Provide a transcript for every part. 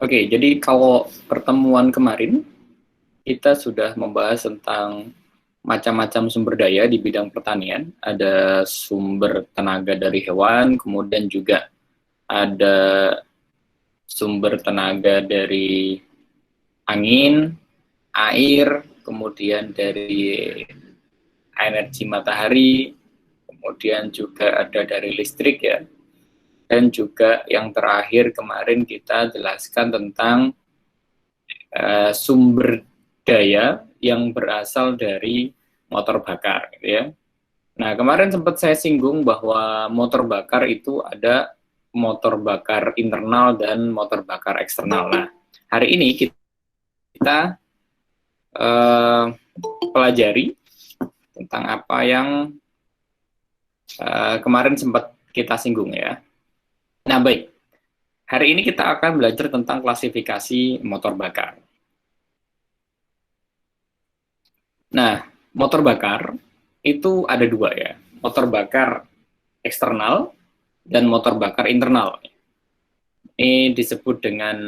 Oke, jadi kalau pertemuan kemarin kita sudah membahas tentang macam-macam sumber daya di bidang pertanian. Ada sumber tenaga dari hewan, kemudian juga ada sumber tenaga dari angin, air, kemudian dari energi matahari, kemudian juga ada dari listrik ya. Dan juga yang terakhir kemarin kita jelaskan tentang sumber daya yang berasal dari motor bakar, gitu ya. Nah, kemarin sempat saya singgung bahwa motor bakar itu ada motor bakar internal dan motor bakar eksternal. Nah, hari ini kita uh, pelajari tentang apa yang kemarin sempat kita singgung ya. Nah, baik. Hari ini kita akan belajar tentang klasifikasi motor bakar. Nah, motor bakar itu ada dua ya, motor bakar eksternal dan motor bakar internal. Ini disebut dengan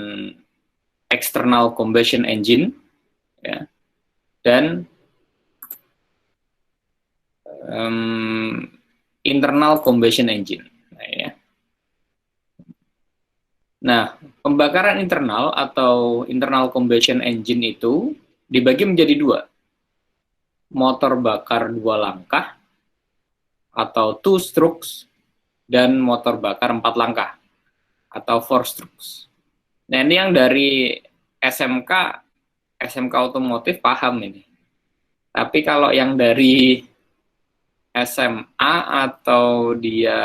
external combustion engine ya, dan internal combustion engine. Nah, pembakaran internal atau internal combustion engine itu dibagi menjadi dua. Motor bakar dua langkah atau two strokes dan motor bakar 4 langkah atau 4 strokes. Nah, ini yang dari SMK otomotif paham ini. Tapi kalau yang dari SMA atau dia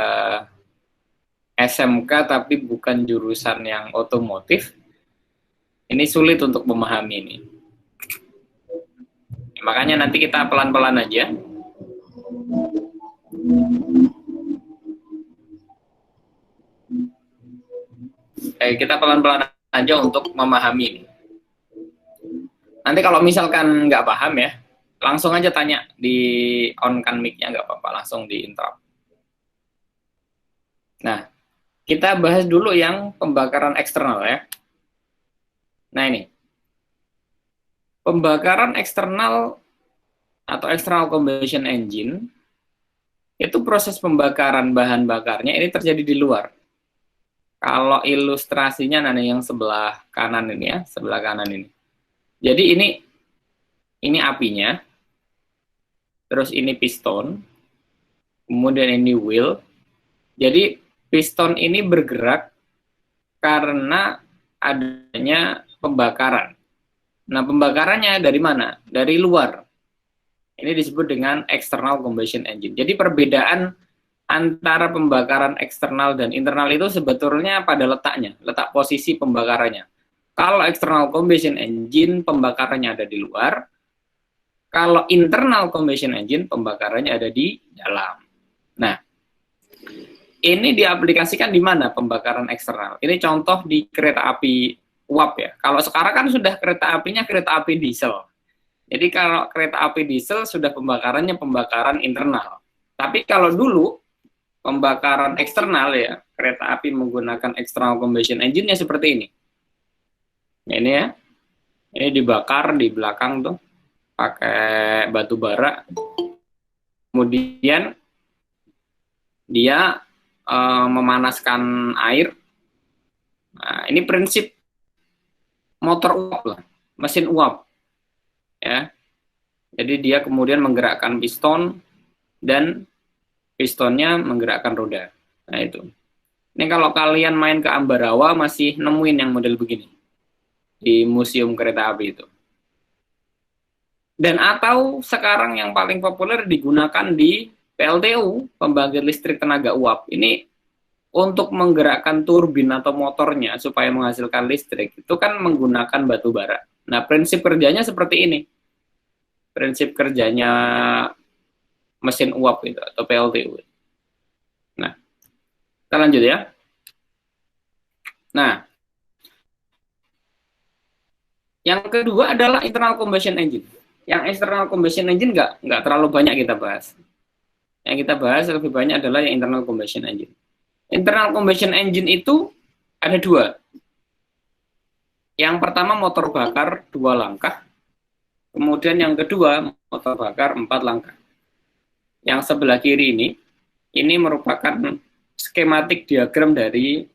SMK tapi bukan jurusan yang otomotif, ini sulit untuk memahami ini. Makanya nanti kita pelan-pelan aja. Kita pelan-pelan aja untuk memahami ini. Nanti kalau misalkan nggak paham ya, langsung aja tanya di on-kan mic-nya, nggak apa-apa, langsung di interrupt. Nah, kita bahas dulu yang pembakaran eksternal ya. Nah ini, pembakaran eksternal atau external combustion engine, itu proses pembakaran bahan bakarnya ini terjadi di luar. Kalau ilustrasinya nanti yang sebelah kanan ini ya, sebelah kanan ini. Jadi ini apinya, terus ini piston, kemudian ini wheel. Jadi piston ini bergerak karena adanya pembakaran. Nah, pembakarannya dari mana? Dari luar. Ini disebut dengan external combustion engine. Jadi perbedaan antara pembakaran eksternal dan internal itu sebetulnya pada letaknya, letak posisi pembakarannya. Kalau external combustion engine, pembakarannya ada di luar. Kalau internal combustion engine, pembakarannya ada di dalam. Nah, ini diaplikasikan di mana pembakaran eksternal? Ini contoh di kereta api uap ya. Kalau sekarang kan sudah kereta apinya kereta api diesel. Jadi kalau kereta api diesel sudah pembakarannya pembakaran internal. Tapi kalau dulu pembakaran eksternal ya, kereta api menggunakan external combustion engine-nya seperti ini. Ini ya. Ini dibakar di belakang tuh pakai batu bara. Kemudian dia memanaskan air. Nah, ini prinsip motor uap lah, mesin uap. Ya. Jadi dia kemudian menggerakkan piston dan pistonnya menggerakkan roda. Nah itu. Ini kalau kalian main ke Ambarawa masih nemuin yang model begini di museum kereta api itu. Dan atau sekarang yang paling populer digunakan di PLTU, pembangkit listrik tenaga uap. Ini untuk menggerakkan turbin atau motornya supaya menghasilkan listrik, itu kan menggunakan batu bara. Nah, prinsip kerjanya seperti ini. Prinsip kerjanya mesin uap itu atau PLTU. Nah, kita lanjut ya. Nah, yang kedua adalah internal combustion engine. Yang external combustion engine nggak terlalu banyak kita bahas. Yang kita bahas lebih banyak adalah yang internal combustion engine. Internal combustion engine itu ada dua. Yang pertama motor bakar 2 langkah, kemudian yang kedua motor bakar 4 langkah. Yang sebelah kiri ini merupakan skematik diagram dari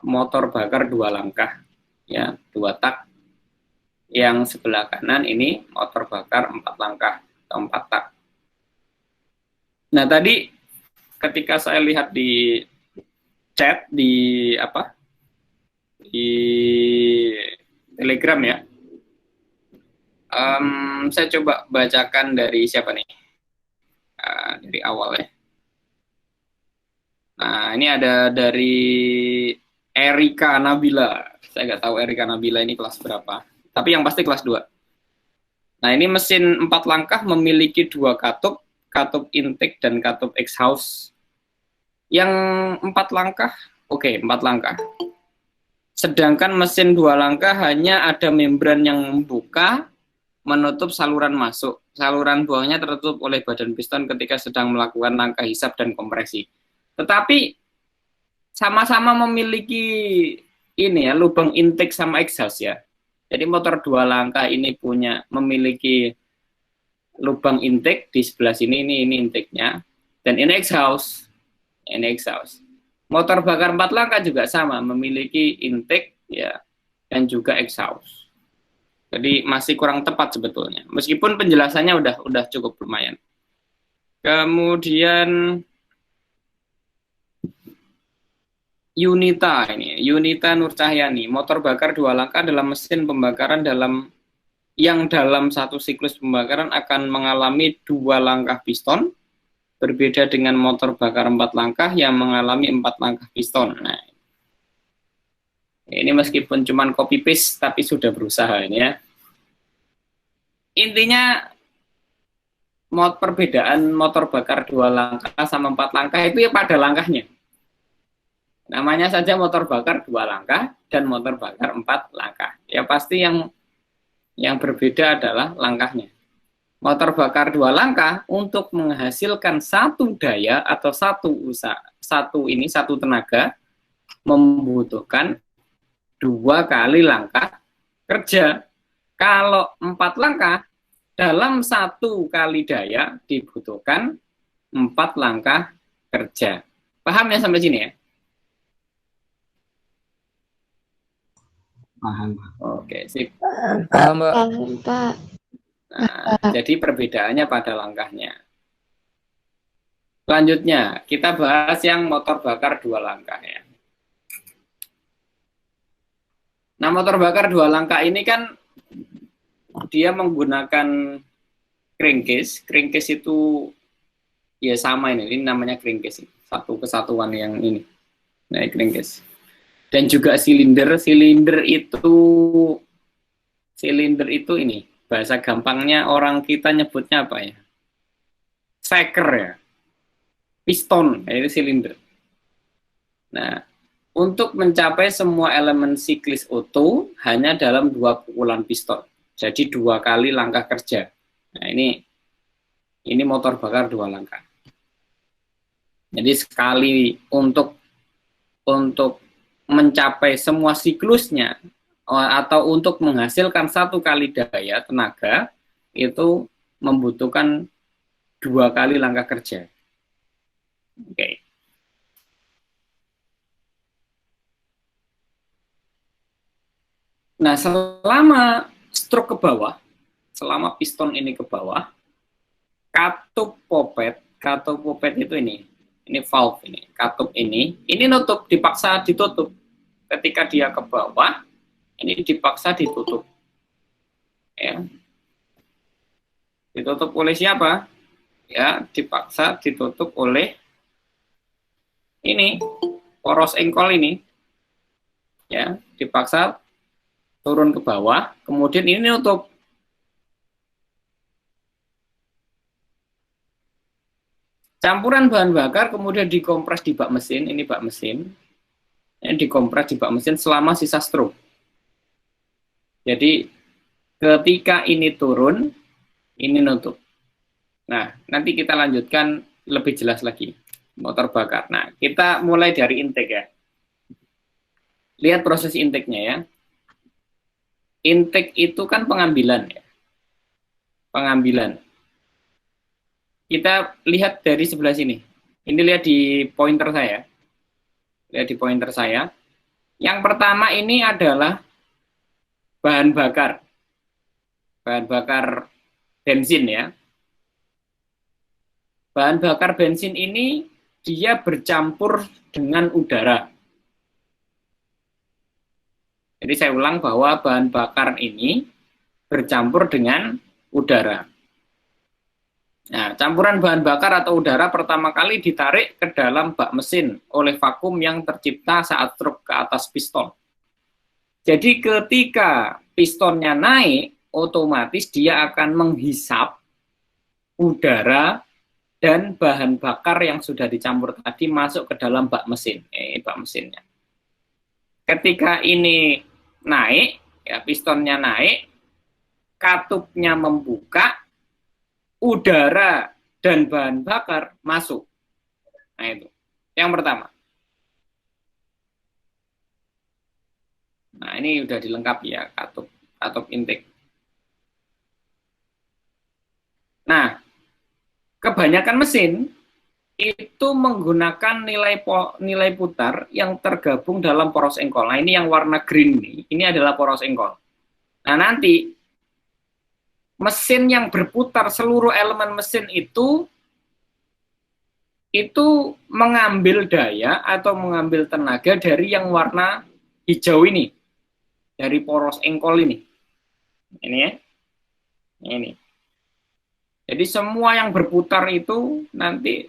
motor bakar 2 langkah, ya, 2 tak. Yang sebelah kanan ini motor bakar 4 langkah atau 4 tak. Nah, tadi ketika saya lihat di chat di Telegram ya, saya coba bacakan dari siapa nih, dari awal ya. Nah, ini ada dari Erika Nabila. Saya nggak tahu Erika Nabila ini kelas berapa, tapi yang pasti kelas 2. Nah, ini mesin 4 langkah memiliki 2 katup, katup intake dan katup exhaust. Yang 4 langkah, oke, 4 langkah. Sedangkan mesin 2 langkah hanya ada membran yang membuka, menutup saluran masuk. Saluran buangnya tertutup oleh badan piston ketika sedang melakukan langkah hisap dan kompresi. Tetapi sama-sama memiliki ini ya, lubang intake sama exhaust ya. Jadi motor 2 langkah ini memiliki lubang intake di sebelah sini, ini intake-nya, dan ini exhaust. Ini exhaust. Motor bakar 4 langkah juga sama, memiliki intake ya dan juga exhaust. Jadi masih kurang tepat sebetulnya. Meskipun penjelasannya udah cukup lumayan. Kemudian Yunita Nur Cahyani, motor bakar 2 langkah dalam mesin pembakaran yang dalam satu siklus pembakaran akan mengalami 2 langkah piston, berbeda dengan motor bakar 4 langkah yang mengalami 4 langkah piston. Nah, ini meskipun cuma copy paste tapi sudah berusaha ini ya. Intinya perbedaan motor bakar 2 langkah sama 4 langkah itu ya pada langkahnya. Namanya saja motor bakar 2 langkah dan motor bakar 4 langkah. Ya pasti yang berbeda adalah langkahnya. Motor bakar 2 langkah untuk menghasilkan satu daya atau satu tenaga membutuhkan 2 kali langkah kerja. Kalau 4 langkah dalam 1 kali daya dibutuhkan 4 langkah kerja. Paham ya sampai sini ya? Paham. Oke, sip. Paham, Pak. Nah, jadi perbedaannya pada langkahnya. Selanjutnya, kita bahas yang motor bakar 2 langkah ya. Nah, motor bakar 2 langkah ini kan dia menggunakan crankcase. Crankcase itu ya sama ini namanya crankcase. Satu kesatuan yang ini. Nah, crankcase. Dan juga silinder itu ini. Bahasa gampangnya orang kita nyebutnya apa ya? Seker ya. Piston, itu silinder. Nah, untuk mencapai semua elemen siklis Otto hanya dalam 2 pukulan piston. Jadi 2 kali langkah kerja. Nah, ini motor bakar 2 langkah. Jadi sekali untuk mencapai semua siklusnya atau untuk menghasilkan 1 kali daya tenaga itu membutuhkan 2 kali langkah kerja. Oke. Nah, selama stroke ke bawah, selama piston ini ke bawah, katup popet itu ini valve ini, katup ini nutup, dipaksa ditutup. Ketika dia ke bawah, ini dipaksa ditutup. Ya. Ditutup oleh siapa? Ya, dipaksa ditutup oleh ini, poros engkol ini. Ya, dipaksa turun ke bawah, kemudian ini nutup. Campuran bahan bakar kemudian dikompres di bak mesin, ini bak mesin. Ini dikompres di bak mesin selama sisa stroke. Jadi ketika ini turun, ini nutup. Nah, nanti kita lanjutkan lebih jelas lagi motor bakar. Nah, kita mulai dari intake ya. Lihat proses intake-nya ya. Intake itu kan pengambilan ya. Pengambilan. Kita lihat dari sebelah sini. Ini lihat di pointer saya. Lihat di pointer saya. Yang pertama ini adalah bahan bakar. Bahan bakar bensin ya. Bahan bakar bensin ini dia bercampur dengan udara. Jadi saya ulang bahwa bahan bakar ini bercampur dengan udara. Nah, campuran bahan bakar atau udara pertama kali ditarik ke dalam bak mesin oleh vakum yang tercipta saat truk ke atas piston. Jadi ketika pistonnya naik, otomatis dia akan menghisap udara dan bahan bakar yang sudah dicampur tadi masuk ke dalam bak mesin. Bak mesinnya. Ketika ini naik, ya pistonnya naik, katupnya membuka, udara dan bahan bakar masuk. Nah itu, yang pertama. Nah ini udah dilengkapi ya, katup intake. Nah, kebanyakan mesin itu menggunakan nilai putar yang tergabung dalam poros engkol. Nah, ini yang warna green ini adalah poros engkol. Nah, nanti mesin yang berputar, seluruh elemen mesin itu mengambil daya atau mengambil tenaga dari yang warna hijau ini, dari poros engkol ini. Ini ya. Ini. Jadi semua yang berputar itu nanti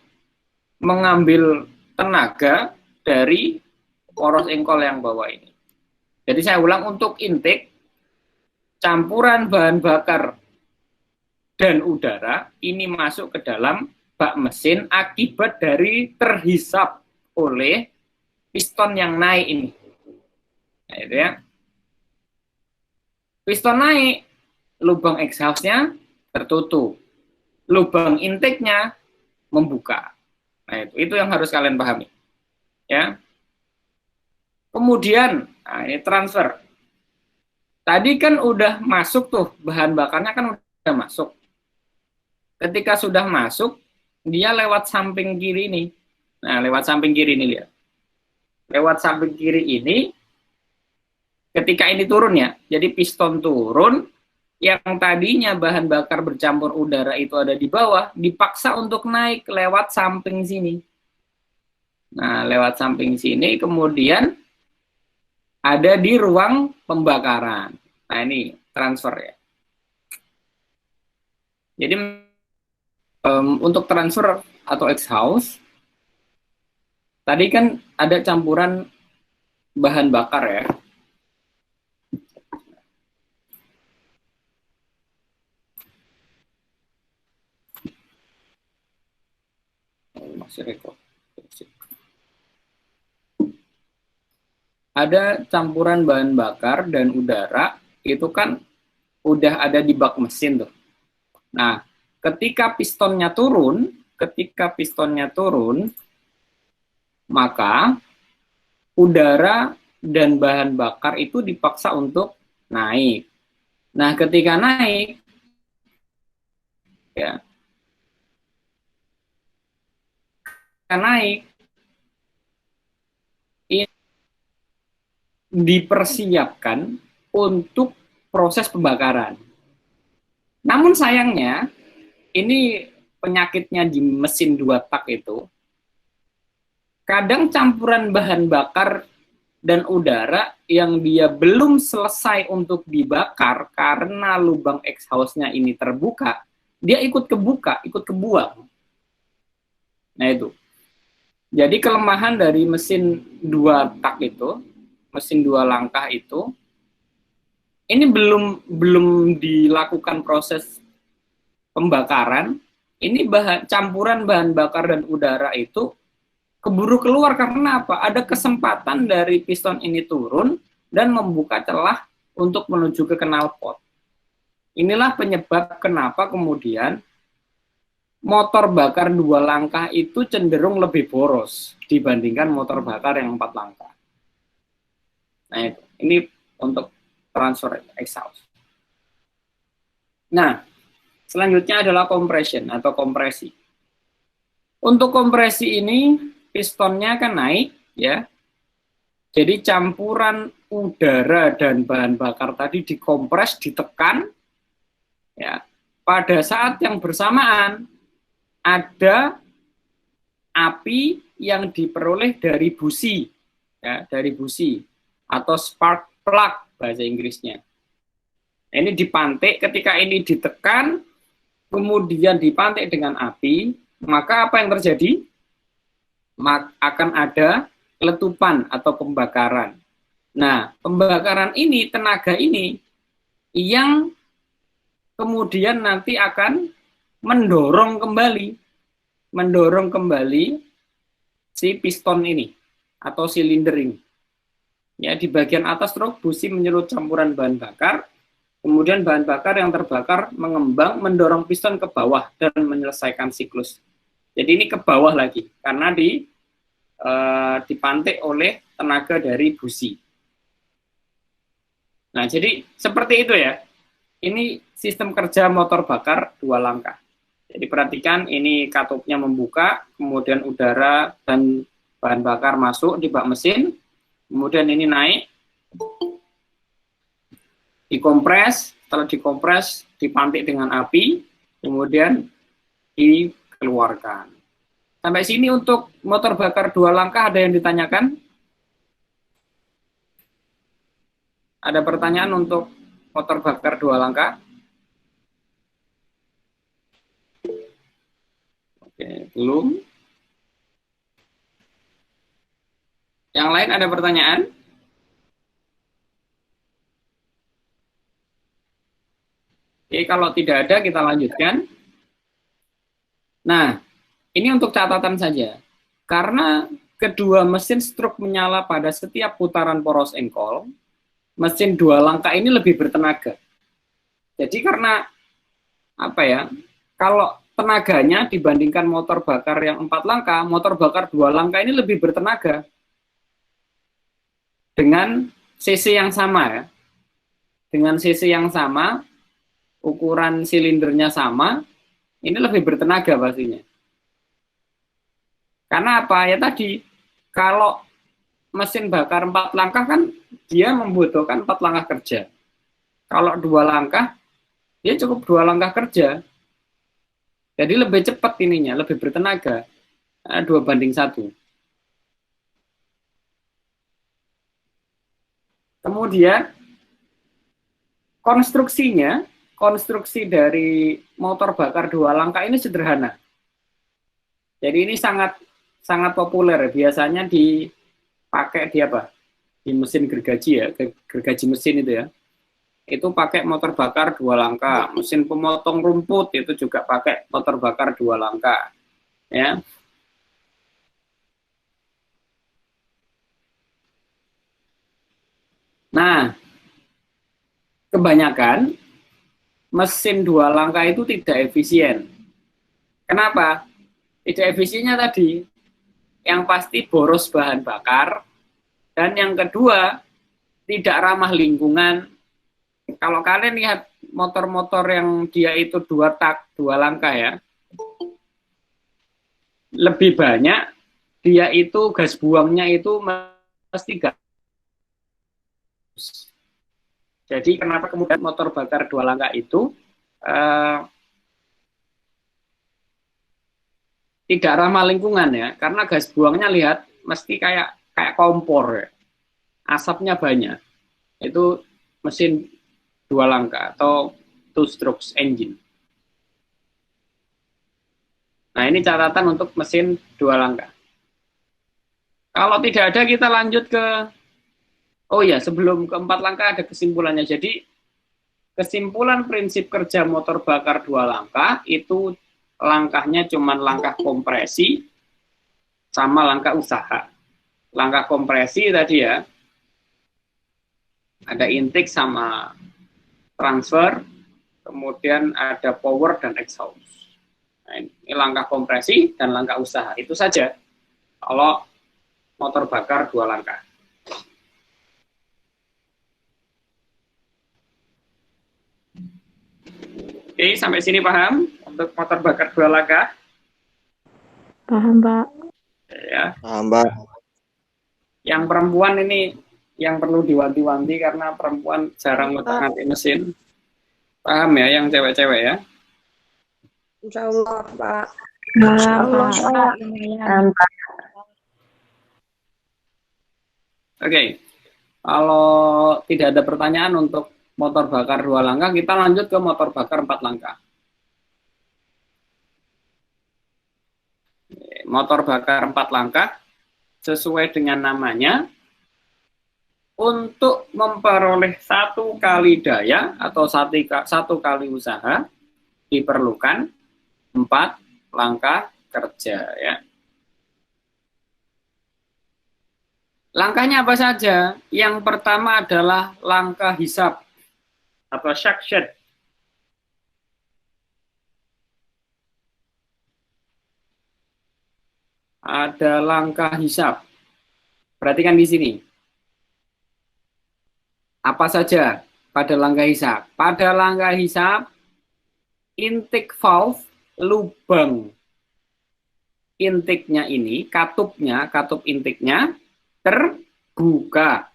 mengambil tenaga dari poros engkol yang bawah ini. Jadi saya ulang, untuk intake, campuran bahan bakar dan udara ini masuk ke dalam bak mesin akibat dari terhisap oleh piston yang naik ini. Nah, itu ya. Piston naik, lubang exhaust-nya tertutup. Lubang intake-nya membuka. Nah, itu yang harus kalian pahami. Ya. Kemudian, nah ini transfer. Tadi kan udah masuk tuh, bahan bakarnya kan udah masuk. Ketika sudah masuk, dia lewat samping kiri ini. Nah, lewat samping kiri ini lihat. Lewat samping kiri ini, ketika ini turun ya, jadi piston turun, yang tadinya bahan bakar bercampur udara itu ada di bawah, dipaksa untuk naik lewat samping sini. Nah, lewat samping sini, kemudian ada di ruang pembakaran. Nah, ini transfer ya. Jadi, untuk transfer atau exhaust, tadi kan ada campuran bahan bakar ya. Masih rekod. Ada campuran bahan bakar dan udara, itu kan udah ada di bak mesin tuh. Nah, ketika pistonnya turun, maka udara dan bahan bakar itu dipaksa untuk naik. Nah, ketika naik, ya, ini dipersiapkan untuk proses pembakaran. Namun sayangnya, ini penyakitnya di mesin 2 tak itu, kadang campuran bahan bakar dan udara yang dia belum selesai untuk dibakar karena lubang exhaust-nya ini terbuka, dia ikut kebuang. Nah itu. Jadi kelemahan dari mesin 2 tak itu, mesin 2 langkah itu, ini belum dilakukan proses pembakaran. Ini campuran bahan bakar dan udara itu keburu keluar karena apa? Ada kesempatan dari piston ini turun dan membuka celah untuk menuju ke knalpot. Inilah penyebab kenapa kemudian motor bakar 2 langkah itu cenderung lebih boros dibandingkan motor bakar yang 4 langkah. Nah, ini untuk transfer exhaust. Nah, selanjutnya adalah compression atau kompresi. Untuk kompresi ini pistonnya akan naik ya. Jadi campuran udara dan bahan bakar tadi dikompres, ditekan ya. Pada saat yang bersamaan ada api yang diperoleh dari busi ya, dari busi atau spark plug bahasa Inggrisnya. Ini dipantik, ketika ini ditekan kemudian dipantik dengan api, maka apa yang terjadi? Akan ada letupan atau pembakaran. Nah, pembakaran ini, tenaga ini yang kemudian nanti akan mendorong kembali si piston ini atau silinder ini. Ya, di bagian atas truk busi menyerut campuran bahan bakar, kemudian bahan bakar yang terbakar mengembang mendorong piston ke bawah dan menyelesaikan siklus. Jadi ini ke bawah lagi karena dipantik oleh tenaga dari busi. Nah, jadi seperti itu ya. Ini sistem kerja motor bakar dua langkah. Jadi perhatikan, ini katupnya membuka, kemudian udara dan bahan bakar masuk di bak mesin, kemudian ini naik, dikompres, setelah dikompres, dipantik dengan api, kemudian dikeluarkan. Sampai sini untuk motor bakar dua langkah ada yang ditanyakan? Ada pertanyaan untuk motor bakar dua langkah? Oke, belum. Yang lain ada pertanyaan? Oke, kalau tidak ada kita lanjutkan. Nah, ini untuk catatan saja. Karena kedua mesin stroke menyala pada setiap putaran poros engkol, mesin dua langkah ini lebih bertenaga. Jadi karena apa ya? Kalau tenaganya dibandingkan motor bakar yang 4 langkah, motor bakar 2 langkah ini lebih bertenaga. Dengan cc yang sama ya. Dengan cc yang sama, ukuran silindernya sama, ini lebih bertenaga pastinya. Karena apa? Ya tadi, kalau mesin bakar 4 langkah kan dia membutuhkan 4 langkah kerja. Kalau 2 langkah, dia cukup 2 langkah kerja. Jadi lebih cepat ininya, lebih bertenaga. 2:1. Kemudian, konstruksi dari motor bakar 2 langkah ini sederhana. Jadi ini sangat populer, biasanya dipakai di apa? Di mesin gergaji ya, gergaji mesin itu ya. Itu pakai motor bakar 2 langkah. Mesin pemotong rumput itu juga pakai motor bakar 2 langkah. Ya. Nah, kebanyakan mesin 2 langkah itu tidak efisien. Kenapa? Tidak efisiennya tadi, yang pasti boros bahan bakar, dan yang kedua, tidak ramah lingkungan. Kalau kalian lihat motor-motor yang dia itu 2 tak, 2 langkah ya, lebih banyak dia itu gas buangnya itu mesti gas. Jadi kenapa kemudian motor bakar 2 langkah itu tidak ramah lingkungan ya, karena gas buangnya lihat mesti kayak kompor ya. Asapnya banyak. Itu mesin 2 langkah atau 2 strokes engine. Nah, ini catatan untuk mesin 2 langkah. Kalau tidak ada kita lanjut ke, oh ya, sebelum ke 4 langkah ada kesimpulannya. Jadi kesimpulan prinsip kerja motor bakar 2 langkah itu langkahnya cuma langkah kompresi sama langkah usaha. Langkah kompresi tadi ya, ada intake sama transfer, kemudian ada power dan exhaust. Nah, ini langkah kompresi dan langkah usaha. Itu saja kalau motor bakar 2 langkah. Oke, sampai sini paham untuk motor bakar 2 langkah? Paham, Pak. Ya. Paham, Pak. Yang perempuan ini yang perlu diwanti-wanti karena perempuan jarang ngotak-ngatik mesin. Paham ya yang cewek-cewek ya? Insya Allah, Pak. Insya Allah, Pak. Pak. Oke, kalau tidak ada pertanyaan untuk motor bakar 2 langkah, kita lanjut ke motor bakar 4 langkah. Motor bakar 4 langkah, sesuai dengan namanya, untuk memperoleh 1 kali daya atau 1 kali usaha, diperlukan 4 langkah kerja ya. Langkahnya apa saja? Yang pertama adalah langkah hisab atau shakshed. Ada langkah hisab. Perhatikan di sini. Apa saja pada langkah hisab? Pada langkah hisab, intake valve, lubang intake-nya ini, katupnya, katup intake-nya terbuka.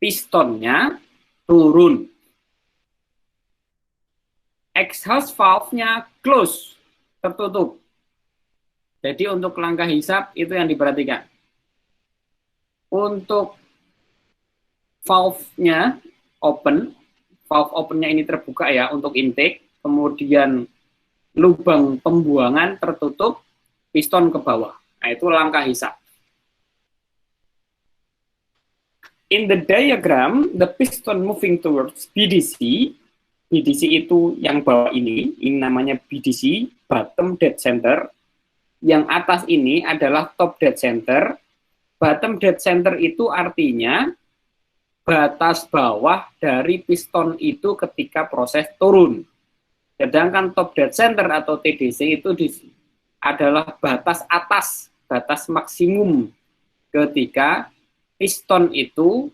Pistonnya turun. Exhaust valve-nya close, tertutup. Jadi untuk langkah hisab itu yang diperhatikan. Untuk valve-nya open, valve open-nya ini terbuka ya untuk intake, kemudian lubang pembuangan tertutup, piston ke bawah. Nah, itu langkah hisab. In the diagram, the piston moving towards BDC, BDC itu yang bawah ini namanya BDC, bottom dead center. Yang atas ini adalah top dead center. Bottom dead center itu artinya batas bawah dari piston itu ketika proses turun. Sedangkan top dead center atau TDC itu adalah batas atas, batas maksimum ketika piston itu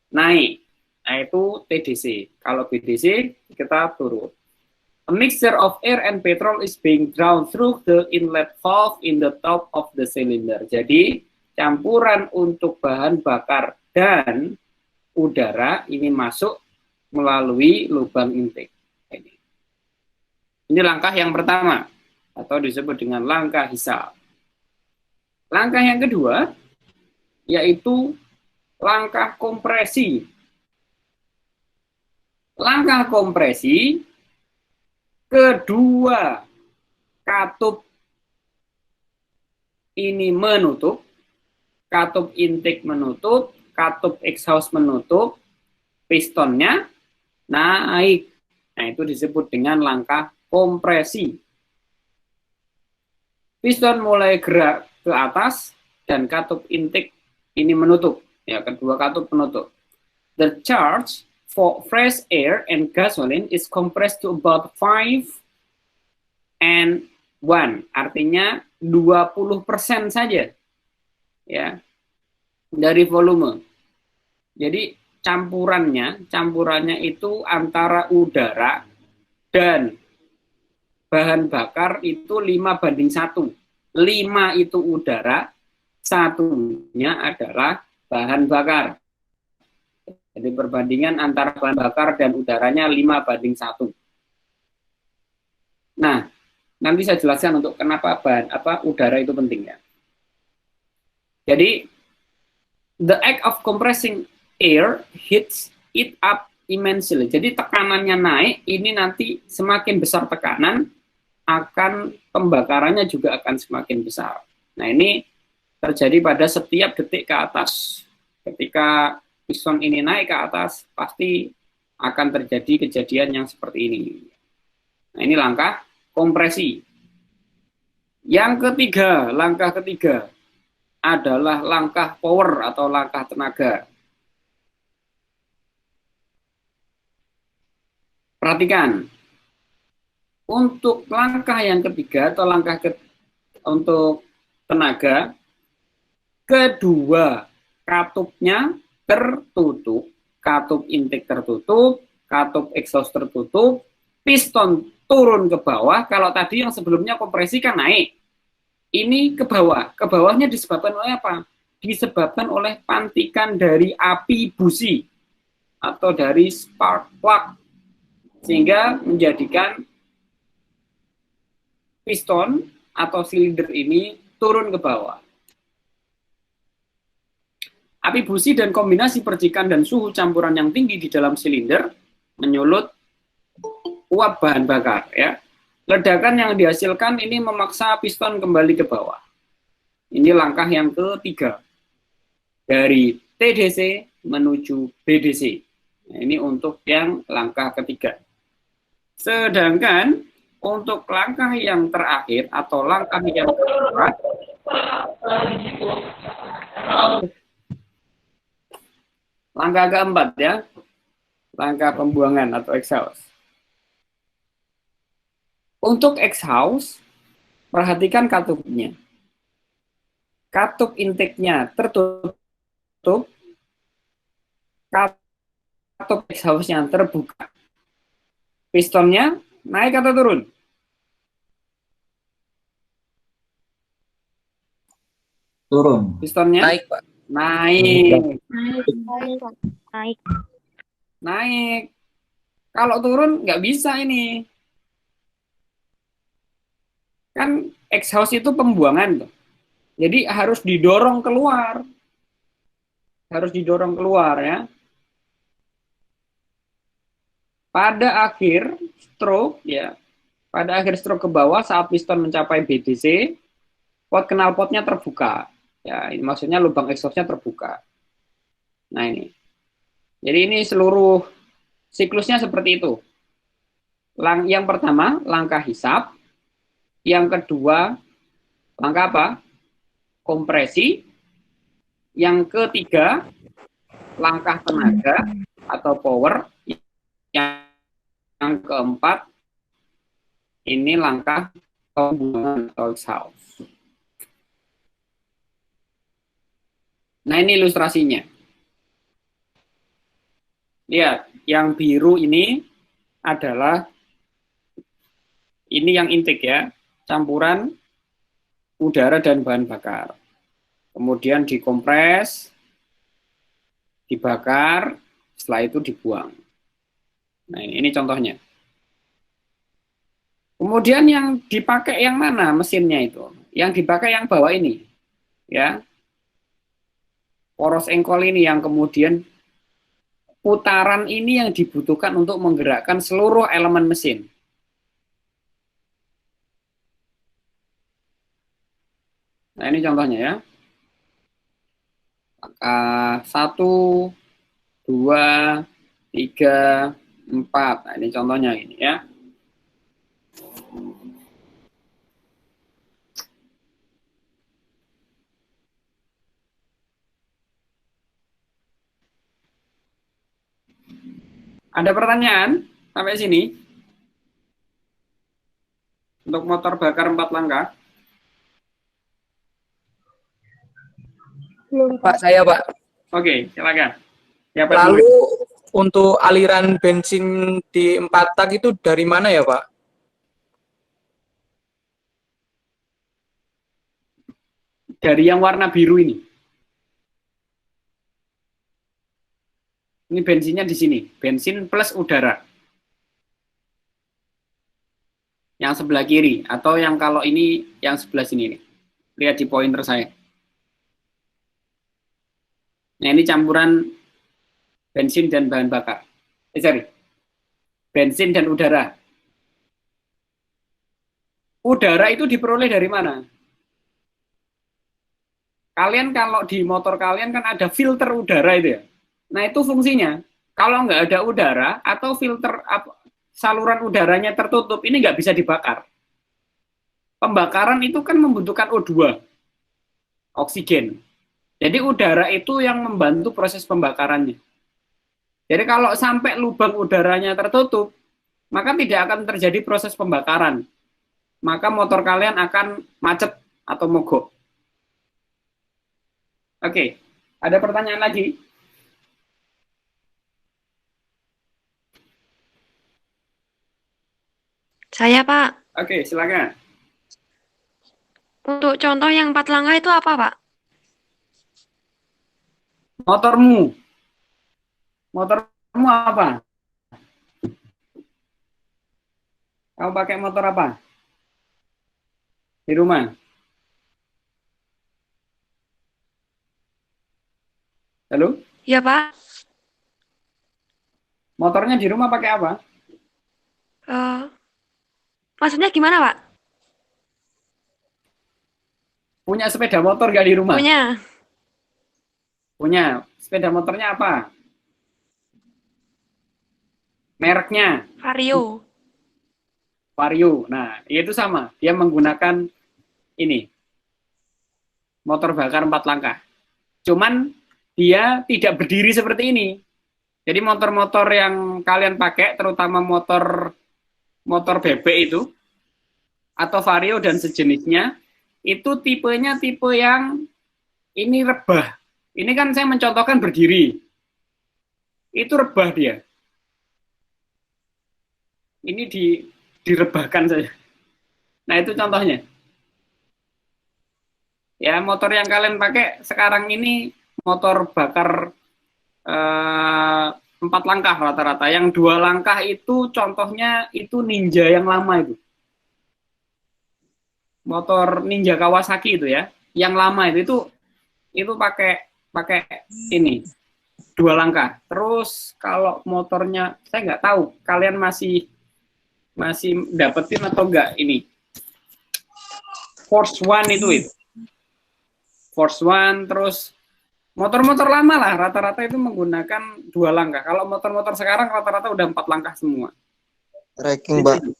naik. Nah, itu TDC. Kalau BDC kita turun. A mixture of air and petrol is being drawn through the inlet valve in the top of the cylinder. Jadi, campuran untuk bahan bakar dan udara ini masuk melalui lubang intake. Ini langkah yang pertama, atau disebut dengan langkah hisab. Langkah yang kedua, yaitu langkah kompresi. Langkah kompresi, kedua katup ini menutup, katup intake menutup, katup exhaust menutup, pistonnya naik. Nah, itu disebut dengan langkah kompresi. Piston mulai gerak ke atas dan katup intake ini menutup. Ya, kedua katup menutup. The charge for fresh air and gasoline is compressed to about 5 and 1. Artinya 20% saja. Ya. Dari volume. Jadi campurannya itu antara udara dan bahan bakar itu 5:1. 5 itu udara, 1-nya adalah bahan bakar. Jadi perbandingan antara bahan bakar dan udaranya 5:1. Nah, nanti saya jelaskan untuk kenapa udara itu penting ya. Jadi, the act of compressing air heats it up immensely. Jadi tekanannya naik, ini nanti semakin besar tekanan, akan pembakarannya juga akan semakin besar. Nah, ini terjadi pada setiap detik ke atas. Ketika piston ini naik ke atas, pasti akan terjadi kejadian yang seperti ini. Nah, ini langkah kompresi. Yang ketiga, langkah ketiga adalah langkah power atau langkah tenaga. Perhatikan, untuk langkah yang ketiga atau untuk tenaga, kedua katupnya tertutup, katup intake tertutup, katup exhaust tertutup, piston turun ke bawah. Kalau tadi yang sebelumnya kompresi kan naik, ini ke bawah. Ke bawahnya disebabkan oleh apa? Disebabkan oleh pantikan dari api busi atau dari spark plug, sehingga menjadikan piston atau silinder ini turun ke bawah. Api busi dan kombinasi percikan dan suhu campuran yang tinggi di dalam silinder menyulut uap bahan bakar, ya. Ledakan yang dihasilkan ini memaksa piston kembali ke bawah. Ini langkah yang ketiga dari TDC menuju BDC. Nah, ini untuk yang langkah ketiga. Sedangkan untuk langkah yang terakhir atau langkah yang keempat, langkah keempat ya, langkah pembuangan atau exhaust. Untuk exhaust, perhatikan katupnya. Katup intake-nya tertutup, katup exhaust-nya terbuka. Pistonnya naik atau turun? Turun. Pistonnya Naik, Pak. naik. Naik. Naik. Kalau turun nggak bisa ini. Kan exhaust itu pembuangan tuh. Jadi harus didorong keluar. Harus didorong keluar ya. Pada akhir stroke ya. Pada akhir stroke ke bawah saat piston mencapai BDC, pot knalpotnya terbuka. Ya, ini maksudnya lubang exhaustnya terbuka. Nah ini. Jadi ini seluruh siklusnya seperti itu. Yang pertama, langkah hisap. Yang kedua, langkah apa? Kompresi. Yang ketiga, langkah tenaga atau power. Yang keempat, ini langkah pembuangan atau exhaust. Nah ini ilustrasinya. Lihat, yang biru ini adalah ini yang intake ya, campuran udara dan bahan bakar. Kemudian dikompres, dibakar, setelah itu dibuang. Nah, ini contohnya. Kemudian yang dipakai yang mana mesinnya itu? Yang dipakai yang bawah ini. Ya. Poros engkol ini yang kemudian putaran ini yang dibutuhkan untuk menggerakkan seluruh elemen mesin. Nah, ini contohnya ya. 1, 2, 3, 4. Nah, ini contohnya ini ya. Ada pertanyaan sampai sini? Untuk motor bakar 4 langkah? Pak, saya, Pak. Oke, silakan. Siapa Lalu dulu? untuk aliran bensin di 4 tak itu dari mana ya, Pak? Dari yang warna biru ini. Ini bensinnya di sini. Bensin plus udara. Yang sebelah kiri. Atau yang kalau ini, yang sebelah sini nih. Lihat di pointer saya. Nah, ini campuran bensin dan bahan bakar. Sorry. Bensin dan udara. Udara itu diperoleh dari mana? Kalian kalau di motor kalian kan ada filter udara itu ya. Nah, itu fungsinya. Kalau nggak ada udara atau filter saluran udaranya tertutup, ini nggak bisa dibakar. Pembakaran itu kan membutuhkan O2, oksigen. Jadi udara itu yang membantu proses pembakarannya. Jadi kalau sampai lubang udaranya tertutup, maka tidak akan terjadi proses pembakaran. Maka motor kalian akan macet atau mogok. Oke, ada pertanyaan lagi? Saya, Pak. Oke, silakan. Untuk contoh yang 4 langkah itu apa, Pak? Motormu. Motormu apa? Kamu pakai motor apa? Di rumah? Halo? Ya, Pak. Motornya di rumah pakai apa? Eh, maksudnya gimana, Pak? Punya sepeda motor nggak di rumah? Punya. Punya. Sepeda motornya apa? Mereknya? Vario. Vario. Nah, itu sama. Dia menggunakan ini. Motor bakar 4 langkah. Cuman dia tidak berdiri seperti ini. Jadi motor-motor yang kalian pakai, terutama motor bebek itu, atau Vario dan sejenisnya, itu tipenya tipe yang ini rebah. Ini kan saya mencontohkan berdiri. Itu rebah dia. Ini direbahkan saja. Nah, itu contohnya. Ya, motor yang kalian pakai sekarang ini motor bakar 4 langkah rata-rata. Yang 2 langkah itu contohnya itu Ninja yang lama itu. Motor Ninja Kawasaki itu ya. Yang lama itu pakai ini 2 langkah. Terus kalau motornya saya nggak tahu kalian masih dapetin atau enggak ini. Force One itu. Force One, terus motor-motor lama lah rata-rata itu menggunakan 2 langkah. Kalau motor-motor sekarang rata-rata udah 4 langkah semua. Tracking, Mbak.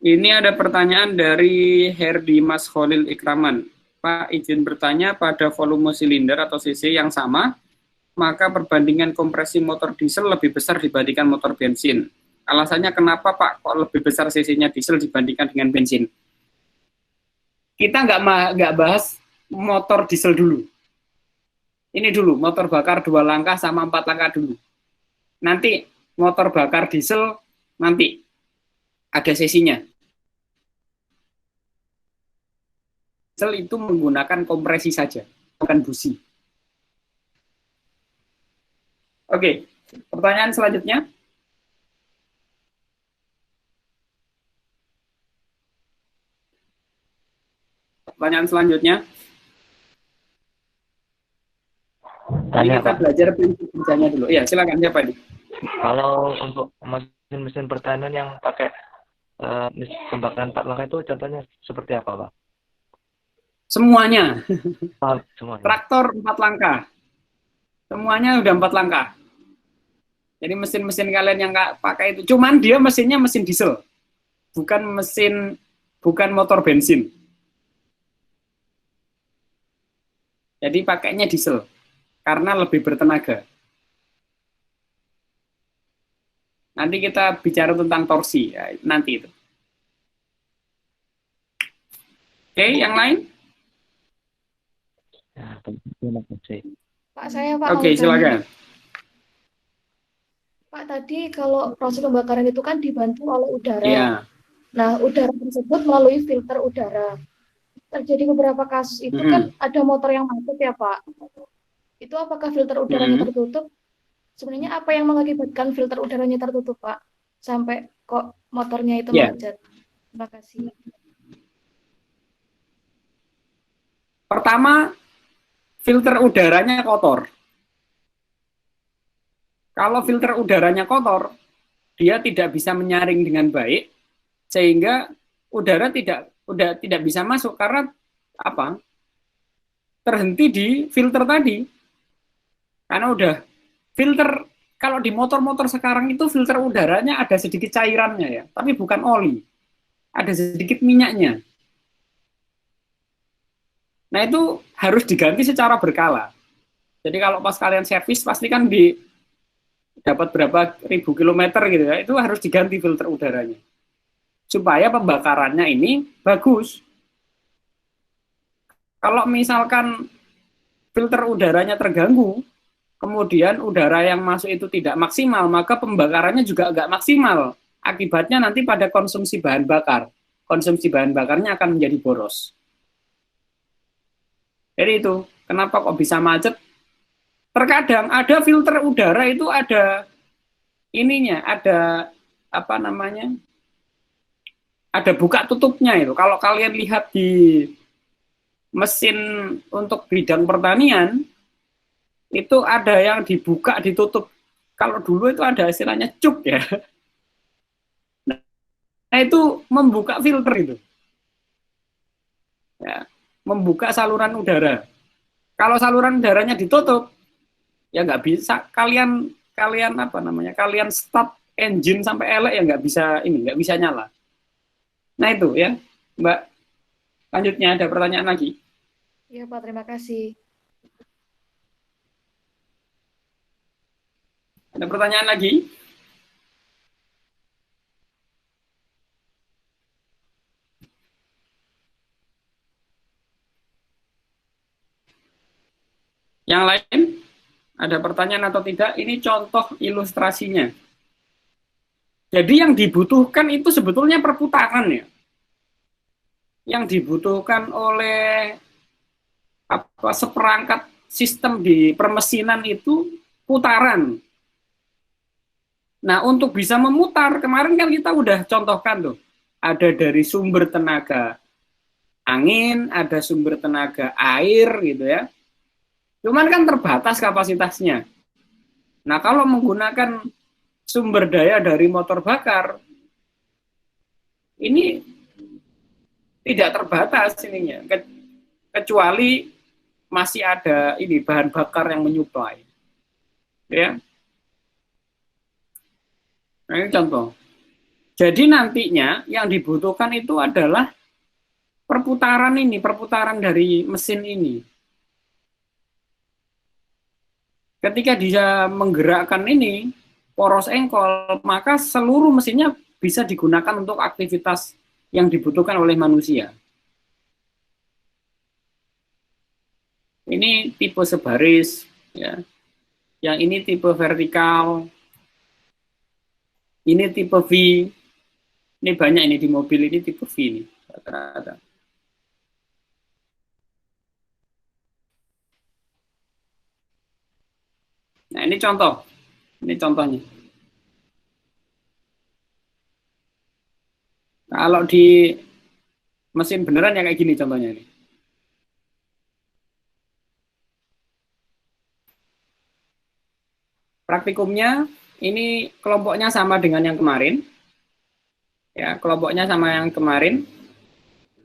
Ini ada pertanyaan dari Herdi Mas Khalil Ikraman. Pak, izin bertanya, pada volume silinder atau cc yang sama, maka perbandingan kompresi motor diesel lebih besar dibandingkan motor bensin. Alasannya kenapa, Pak, kok lebih besar cc-nya diesel dibandingkan dengan bensin? Kita nggak bahas motor diesel dulu. Ini dulu, motor bakar 2 langkah sama 4 langkah dulu. Nanti motor bakar diesel, nanti ada cc-nya. Diesel itu menggunakan kompresi saja, bukan busi. Oke, pertanyaan selanjutnya. Pertanyaan selanjutnya. Ini Tanya, kita Pak. belajar prinsip kerjanya dulu. Iya, silakan siapa ini? Kalau untuk mesin-mesin pertanian yang pakai pembakaran 4 langkah itu contohnya seperti apa, Pak? Semuanya. Semuanya. Traktor 4 langkah. Semuanya udah 4 langkah. Jadi mesin-mesin kalian yang nggak pakai itu, cuman dia mesinnya mesin diesel, bukan motor bensin. Jadi pakainya diesel karena lebih bertenaga. Nanti kita bicara tentang torsi ya, nanti itu. Oke, yang lain? Ya, terima kasih. Pak, saya Pak Oke, mau tanya. silakan. Pak, tadi kalau proses pembakaran itu kan dibantu oleh udara. Iya. Nah, udara tersebut melalui filter udara. Terjadi beberapa kasus itu kan ada motor yang macet ya, Pak. Itu apakah filter udaranya tertutup? Sebenarnya apa yang mengakibatkan filter udaranya tertutup, Pak? Sampai kok motornya itu macet. Terima kasih. Pertama, filter udaranya kotor. Kalau filter udaranya kotor, dia tidak bisa menyaring dengan baik, sehingga udara tidak bisa masuk karena apa? Terhenti di filter tadi. Karena udah filter, kalau di motor-motor sekarang itu filter udaranya ada sedikit cairannya ya, tapi bukan oli. Ada sedikit minyaknya. Nah, itu harus diganti secara berkala. Jadi kalau pas kalian servis pasti kan dapat berapa ribu kilometer gitu ya, itu harus diganti filter udaranya supaya pembakarannya ini bagus. Kalau misalkan filter udaranya terganggu, kemudian udara yang masuk itu tidak maksimal, maka pembakarannya juga agak maksimal. akibatnya nanti pada konsumsi bahan bakar. Konsumsi bahan bakarnya akan menjadi boros. Jadi itu, kenapa kok bisa macet? Terkadang ada filter udara itu ada ininya, ada apa namanya? Ada buka tutupnya itu. Kalau kalian lihat di mesin untuk bidang pertanian, itu ada yang dibuka, ditutup. Kalau dulu itu ada istilahnya cuk ya. Nah itu membuka filter itu. Ya, membuka saluran udara. Kalau saluran udaranya ditutup, ya nggak bisa. Kalian apa namanya? Kalian start engine sampai elek ya nggak bisa nyala. Nah itu ya, Mbak. Lanjutnya ada pertanyaan lagi. Iya, Pak, terima kasih. Ada pertanyaan lagi? Yang lain? Ada pertanyaan atau tidak? Ini contoh ilustrasinya. Jadi yang dibutuhkan itu sebetulnya perputaran ya. Yang dibutuhkan oleh seperangkat sistem di permesinan itu putaran. Nah, untuk bisa memutar, kemarin kan kita udah contohkan tuh. Ada dari sumber tenaga angin, ada sumber tenaga air gitu ya. Cuman kan terbatas kapasitasnya. Nah, kalau menggunakan sumber daya dari motor bakar, ini tidak terbatas ininya, kecuali masih ada ini bahan bakar yang menyuplai. Ya. Nah, ini contoh. Jadi nantinya yang dibutuhkan itu adalah perputaran dari mesin ini. Ketika dia menggerakkan ini, poros engkol, maka seluruh mesinnya bisa digunakan untuk aktivitas yang dibutuhkan oleh manusia. Ini tipe sebaris, ya. Yang ini tipe vertikal, ini tipe V. Ini banyak ini di mobil ini tipe V ini rata-rata. Nah, ini contoh. Ini contohnya. Kalau di mesin beneran ya kayak gini contohnya ini. Praktikumnya ini kelompoknya sama dengan yang kemarin. Ya, kelompoknya sama yang kemarin,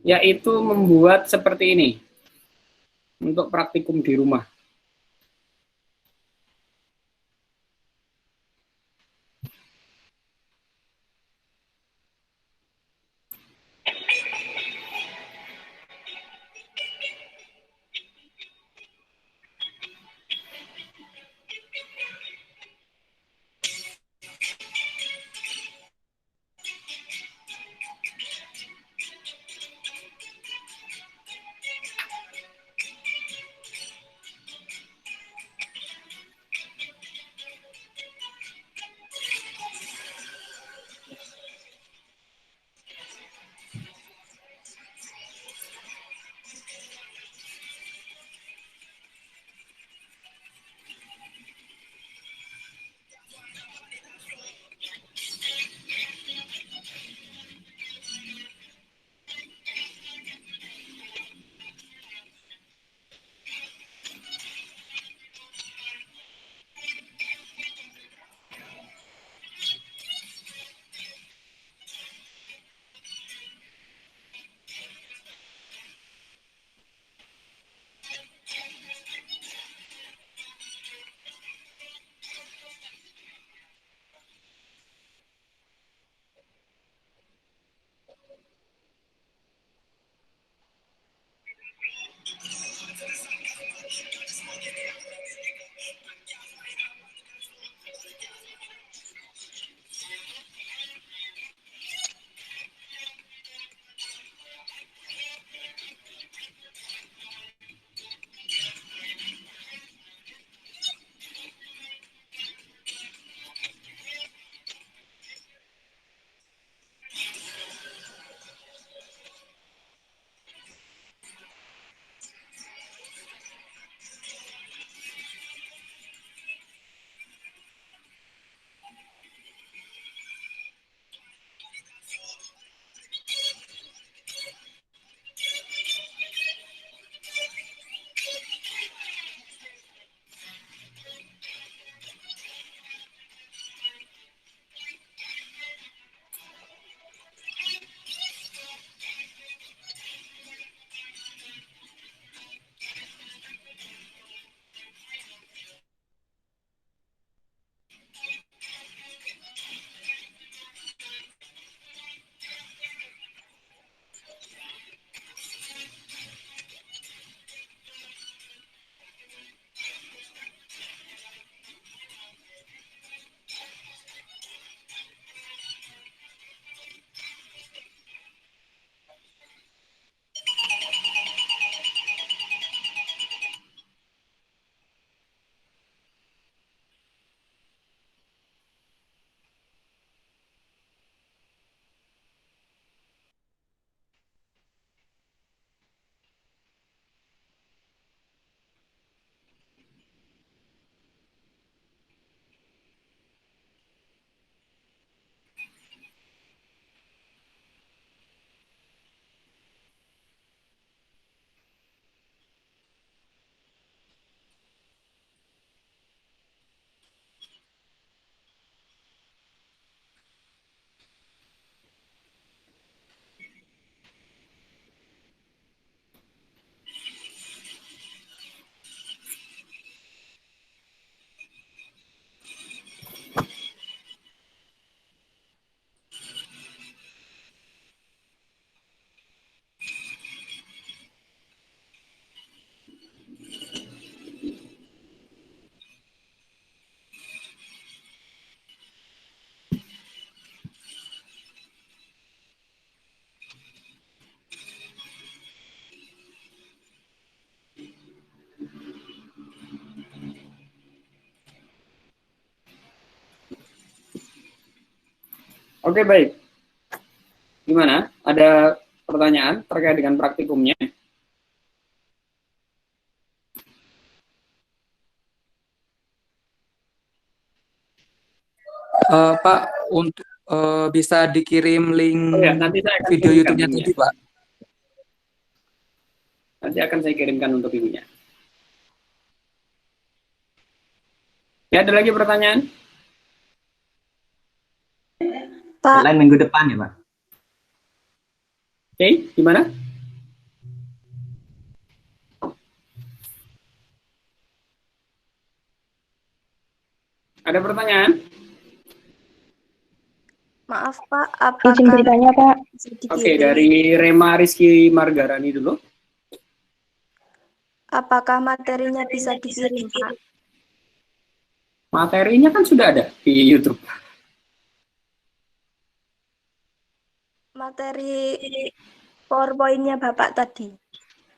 yaitu membuat seperti ini untuk praktikum di rumah. Oke, baik. Gimana? Ada pertanyaan terkait dengan praktikumnya? Pak, untuk bisa dikirim link Oh ya, nanti saya akan video kirimkan YouTube-nya linknya. tadi, Pak. Nanti akan saya kirimkan untuk ibunya. Ya, ada lagi pertanyaan? Pak, Deadline minggu depan ya, Pak. Oke, gimana? Ada pertanyaan? maaf Pak, Izin apakah bertanya, Pak. bisa Oke, dikirim? dari Rema Rizky Margarani dulu. Apakah materinya bisa dikirim, Pak? Materinya kan sudah ada di YouTube. Materi PowerPoint-nya Bapak tadi.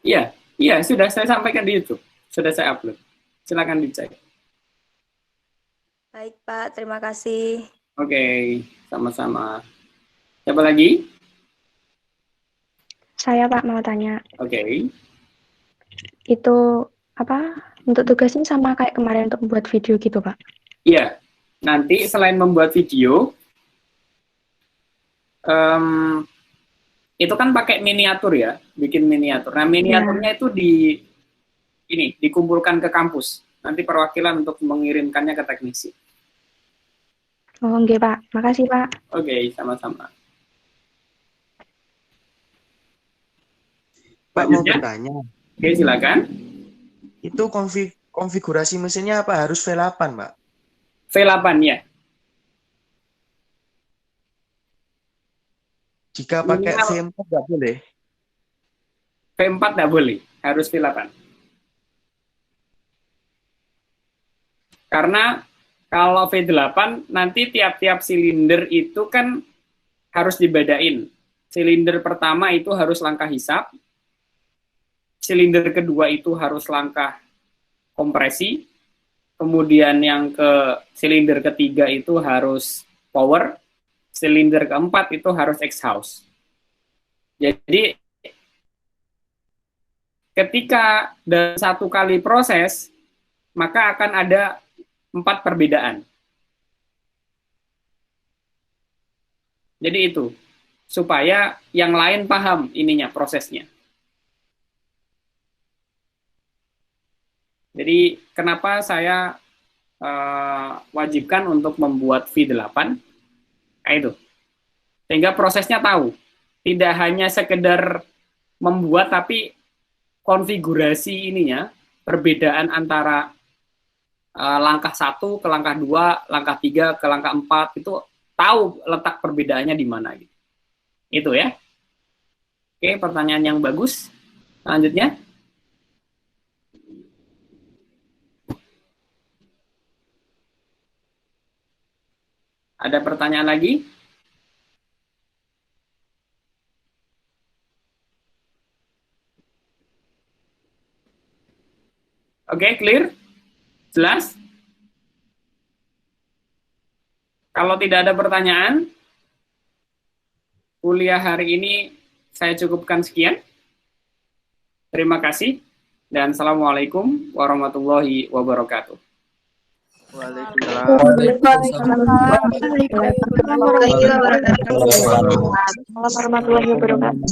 Iya, iya, sudah saya sampaikan di YouTube. Sudah saya upload. Silakan dicek. Baik, Pak. Terima kasih. Oke, sama-sama. Siapa lagi? Saya, Pak, mau tanya. Oke. Itu apa? Untuk tugasnya sama kayak kemarin untuk membuat video gitu, Pak? Iya, nanti selain membuat video, itu kan pakai miniatur ya, bikin miniatur. Nah, miniaturnya itu dikumpulkan ke kampus. Nanti perwakilan untuk mengirimkannya ke teknisi. Oh, enggak, Pak. Makasih, Pak. Oke, sama-sama. Pak mau Lanjutnya? bertanya, Oke, silakan. itu konfigurasi mesinnya apa harus V8, Pak? V8 ya. Jika pakai Minimal. V4 nggak boleh? V4 nggak boleh, harus V8. Karena kalau V8 nanti tiap-tiap silinder itu kan harus dibedain. Silinder pertama itu harus langkah hisap, silinder kedua itu harus langkah kompresi, kemudian yang ke silinder ketiga itu harus power, silinder keempat itu harus exhaust. Jadi ketika dalam satu kali proses, maka akan ada 4 perbedaan. Jadi itu, supaya yang lain paham ininya, prosesnya. Jadi kenapa saya wajibkan untuk membuat V8? Nah, itu. Sehingga prosesnya tahu. Tidak hanya sekedar membuat, tapi konfigurasi ininya, perbedaan antara langkah 1 ke langkah 2, langkah 3 ke langkah 4, itu tahu letak perbedaannya di mana. Gitu. Itu ya. Oke, pertanyaan yang bagus. Selanjutnya. Ada pertanyaan lagi? Oke, clear? Jelas? Kalau tidak ada pertanyaan, kuliah hari ini saya cukupkan sekian. Terima kasih dan assalamualaikum warahmatullahi wabarakatuh. Warahmatullahi wabarakatuh. Waalaikumsalam warahmatullahi wabarakatuh. Waalaikumsalam warahmatullahi wabarakatuh.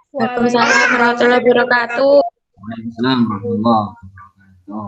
Waalaikumsalam warahmatullahi wabarakatuh.